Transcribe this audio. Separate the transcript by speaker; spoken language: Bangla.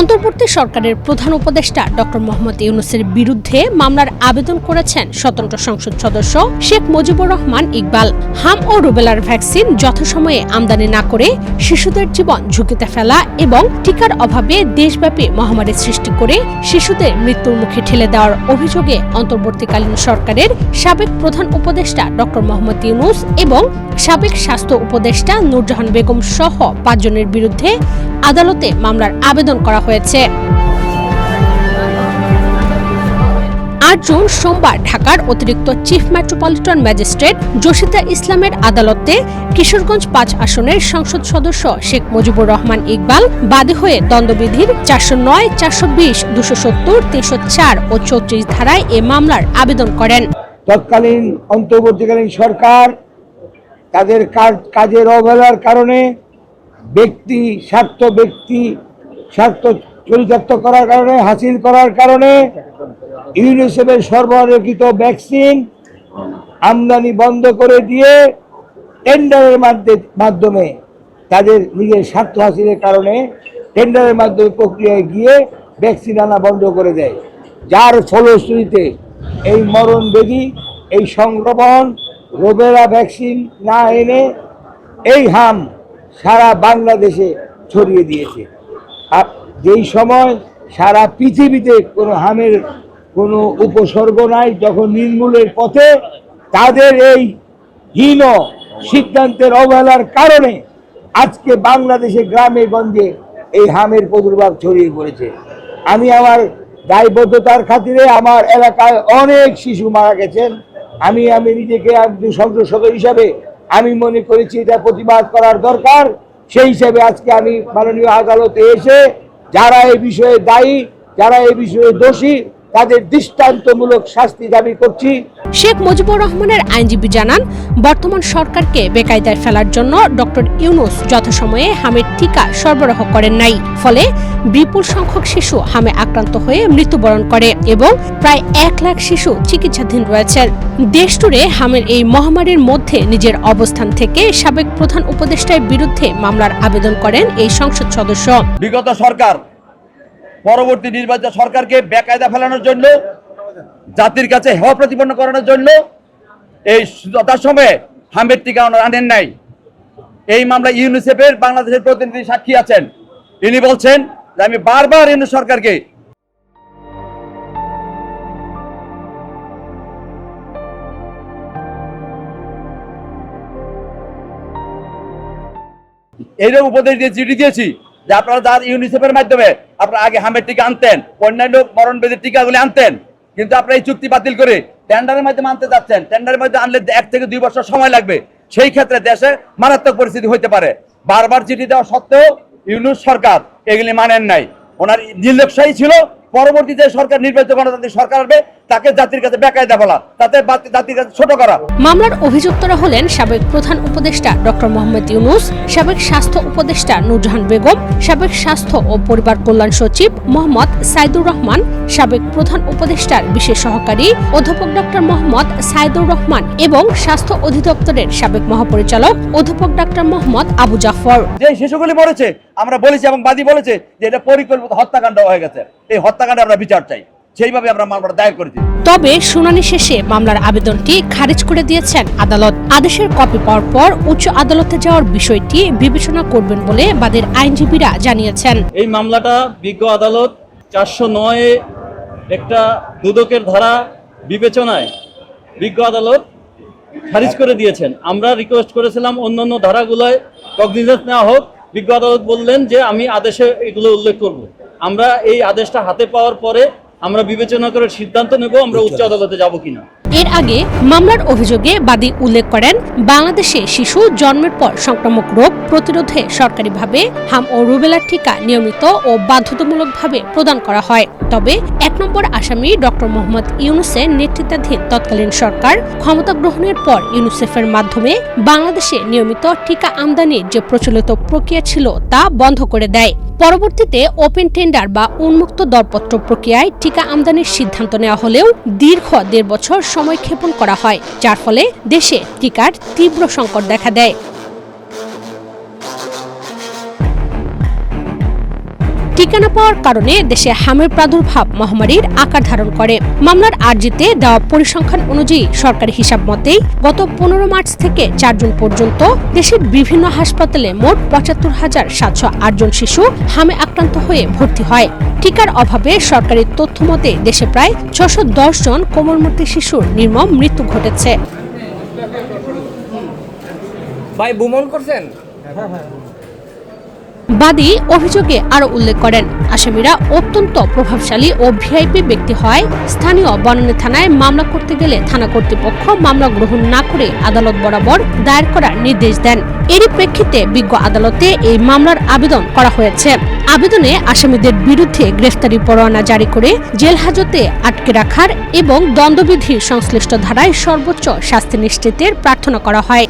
Speaker 1: অন্তর্বর্তী সরকারের প্রধান উপদেষ্টা ডক্টর মোহাম্মদ ইউনূসের বিরুদ্ধে মামলার আবেদন করেছেন স্বতন্ত্র সংসদ সদস্য শেখ মুজিবুর রহমান ইকবাল। হাম ও রুবেলার ভ্যাকসিন যথাসময়ে আমদানি না করে শিশুদের জীবন ঝুঁকিতে ফেলা এবং টিকার অভাবে দেশব্যাপী মহামারী সৃষ্টি করে শিশুদের মৃত্যুর মুখে ঠেলে দেওয়ার অভিযোগে অন্তর্বর্তীকালীন সরকারের সাবেক প্রধান উপদেষ্টা ডক্টর মোহাম্মদ ইউনূস এবং সাবেক স্বাস্থ্য উপদেষ্টা নূরজাহান বেগম সহ ৫ জনের বিরুদ্ধে আদালতে মামলার আবেদন করা হয়েছে। ৮ জুন সোমবার ঢাকার অতিরিক্ত চিফ মেট্রোপলিটন ম্যাজিস্ট্রেট জসিতা ইসলামের আদালতে কিশোরগঞ্জ ৫ আসনের সংসদ সদস্য শেখ মুজিবুর রহমান ইকবাল বাদী হয়ে দ্বন্দ্ববিধির ৪০৯, ৪২০, ২৭০, ৩০৪ ও ৩৪ ধারায় এ মামলার আবেদন করেন।
Speaker 2: তৎকালীন অন্তর্বর্তীকালীন সরকার তাদের কাজের অবহেলার কারণে ব্যক্তি স্বার্থ চরিতার্থ করার কারণে হাসিল করার কারণে ইউনিসেফের সরবরাহকৃত ভ্যাকসিন আমদানি বন্ধ করে দিয়ে টেন্ডারের মাধ্যমে তাদের নিজের স্বার্থ হাসিলের কারণে টেন্ডারের মাধ্যমে প্রক্রিয়ায় গিয়ে ভ্যাকসিন আনা বন্ধ করে দেয়, যার ফলশ্রুতিতে এই মরণবেদী, এই সংক্রমণ রুবেলা ভ্যাকসিন না এনে এই হাম সারা বাংলাদেশে ছড়িয়ে দিয়েছে। যেই সময় সারা পৃথিবীতে কোনো হামের কোনো উপসর্গ নাই, যখন নির্মূলের পথে তাদের এই হীন সিদ্ধান্তের অবহেলার কারণে আজকে বাংলাদেশে গ্রামে গঞ্জে এই হামের প্রাদুর্ভাব ছড়িয়ে পড়েছে। আমি আমার দায়বদ্ধতার খাতিরে আমার এলাকায় অনেক শিশু মারা গেছেন। আমি নিজেকে একজন সংসদ সদস্য হিসাবে আমি মনে করেছি এটা প্রতিবাদ করার দরকার। সেই হিসাবে আজকে আমি মাননীয় আদালতে এসে যারা এই বিষয়ে দায়ী, যারা এই বিষয়ে দোষী, তাদের দৃষ্টান্তমূলক শাস্তি দাবি করছি।
Speaker 1: শেখ মুজিবুর রহমানের আইনজীবী জানান, বর্তমান সরকারকে বেকায়দায় ফেলার জন্য ডক্টর ইউনূস যথাসময়ে হামের টিকা সরবরাহ করেন নাই, ফলে বিপুল সংখ্যক শিশু হামে আক্রান্ত হয়ে মৃত্যুবরণ করে এবং প্রায় ১ লাখ শিশু চিকিৎসাধীন রয়েছেন। দেশজুড়ে হামের এই মহামারীর মধ্যে নিজের অবস্থান থেকে সাবেক প্রধান উপদেষ্টার বিরুদ্ধে মামলার আবেদন করেন এই সংসদ সদস্য।
Speaker 3: বিগত সরকার পরবর্তী নির্বাচিত সরকারকে বেকায়দা ফেলানোর জন্য, জাতির কাছে হেয় প্রতিপন্ন করানোর জন্য এই যথাসময়ে হামের টিকা আনেন নাই। এই মামলা ইউনিসেফের বাংলাদেশের প্রতিনিধি সাক্ষী আছেন। ইনি বলছেন যে আমি বারবার ইউনিস সরকারকে এইরকম উপদেশ দিয়ে চিঠি দিয়েছি যে আপনারা যার ইউনিসেফের মাধ্যমে আপনারা আগে হামের টিকা আনতেন, অন্যান্য মরণবেদের টিকাগুলি আনতেন, কিন্তু আপনারা এই চুক্তি বাতিল করে টেন্ডারের মাধ্যমে আনতে যাচ্ছেন। টেন্ডারের মাধ্যমে আনলে ১ থেকে ২ বছর সময় লাগবে। সেই ক্ষেত্রে দেশে মারাত্মক পরিস্থিতি হতে পারে। বারবার চিঠি দেওয়া সত্ত্বেও ইউনূস সরকার এগুলি মানেন নাই। ওনার নির্লক্ষ্যই ছিল পরবর্তী যে সরকার নির্বাচিত গণতান্ত্রিক সরকার আসবে তাকে জাতির কাছে বেকায়দা ফেলা, তাতে জাতির কাছে ছোট করা।
Speaker 1: মামলার অভিযুক্তরা হলেন সাবেক প্রধান উপদেষ্টা ডক্টর মোহাম্মদ ইউনূস, সাবেক স্বাস্থ্য উপদেষ্টা নূরজাহান বেগম, সাবেক স্বাস্থ্য ও পরিবার কল্যাণ সচিব মোহাম্মদ সাইদুর রহমান, সাবেক প্রধান উপদেষ্টার বিশেষ সহকারী অধ্যাপক ডক্টর মোহাম্মদ সাইদুর রহমান এবং স্বাস্থ্য অধিদপ্তরের সাবেক মহাপরিচালক অধ্যাপক ডক্টর মোহাম্মদ আবু জাফর।
Speaker 3: যে শিশুগুলি মরেছে আমরা বলেছি এবং বাদী বলেছে যে এটা পরিকল্পিত হত্যাকাণ্ড হয়ে গেছে। এই হত্যাকাণ্ডে আমরা বিচার চাই, সেইভাবে আমরা মামলা দায়ের করেছি।
Speaker 1: তবে শুনানি শেষে মামলার আবেদনটি খারিজ করে দিয়েছেন আদালত। আদেশের কপি পাওয়ার পর উচ্চ আদালতে যাওয়ার বিষয়টি বিবেচনা করবেন বলে বাদীর আইনজীবীরা জানিয়েছেন।
Speaker 4: এই মামলাটা বিজ্ঞ আদালত ৪০৯ একটা দুদকের ধারা বিবেচনায় বিজ্ঞ আদালত খারিজ করে দিয়েছেন। আমরা রিকোয়েস্ট করেছিলাম অন্যান্য ধারাগুলোয় কগনিজেন্স নেওয়া হোক। বিজ্ঞ আদালত বললেন যে আমি আদেশে এগুলো উল্লেখ করব। আমরা এই আদেশটা হাতে পাওয়ার পরে আমরা বিবেচনা করে সিদ্ধান্ত নেব আমরা উচ্চ আদালতে যাব কিনা।
Speaker 1: এর আগে মামলার অভিযোগে বাদী উল্লেখ করেন, বাংলাদেশে শিশু জন্মের পর সংক্রামক রোগ প্রতিরোধে সরকারিভাবে হাম ও রুবেলার টিকা নিয়মিত ও বাধ্যতামূলকভাবে প্রদান করা হয়। তবে ১ নম্বর আসামি ডক্টর মোহাম্মদ ইউনূসের নেতৃত্বাধীন তৎকালীন সরকার ক্ষমতা গ্রহণের পর ইউনিসেফের মাধ্যমে বাংলাদেশে নিয়মিত টিকা আমদানির যে প্রচলিত প্রক্রিয়া ছিল তা বন্ধ করে দেয়। পরবর্তীতে ওপেন টেন্ডার বা উন্মুক্ত দরপত্র প্রক্রিয়ায় টিকা আমদানির সিদ্ধান্ত নেওয়া হলেও দীর্ঘ ১.৫ বছর সময়ক্ষেপণ করা হয়, যার ফলে দেশে টিকার তীব্র সংকট দেখা দেয়। টিকা না পাওয়ার কারণে দেশে হামের প্রাদুর্ভাব মহামারীর আকার ধারণ করে। মামলার আর্জিতে দেওয়া পরিসংখ্যান অনুযায়ী সরকারি হিসাব মতেই গত 15 মার্চ থেকে 4 জুন পর্যন্ত দেশের বিভিন্ন হাসপাতালে মোট ৭৫,৭০৮ জন শিশু হামে আক্রান্ত হয়ে ভর্তি হয়। টিকার অভাবে সরকারি তথ্য মতে দেশে প্রায় ৬১০ জন কোমলমতি শিশুর নির্মম মৃত্যু ঘটেছে।
Speaker 5: ভাই বুমন করছেন?
Speaker 1: বাদী অভিযোগে আরো উল্লেখ করেন, আসামিরা অত্যন্ত প্রভাবশালী ও ভিআইপি ব্যক্তি হয়। স্থানীয় বনানী থানায় মামলা করতে গেলে থানা কর্তৃপক্ষ মামলা গ্রহণ না করে আদালত বরাবর দায়ের করার নির্দেশ দেন। এরই প্রেক্ষিতে বিজ্ঞ আদালতে এই মামলার আবেদন করা হয়েছে। আবেদনে আসামিদের বিরুদ্ধে গ্রেফতারি পরোয়ানা জারি করে জেল হাজতে আটকে রাখার এবং দণ্ডবিধির সংশ্লিষ্ট ধারায় সর্বোচ্চ শাস্তি নিশ্চিতের প্রার্থনা করা হয়।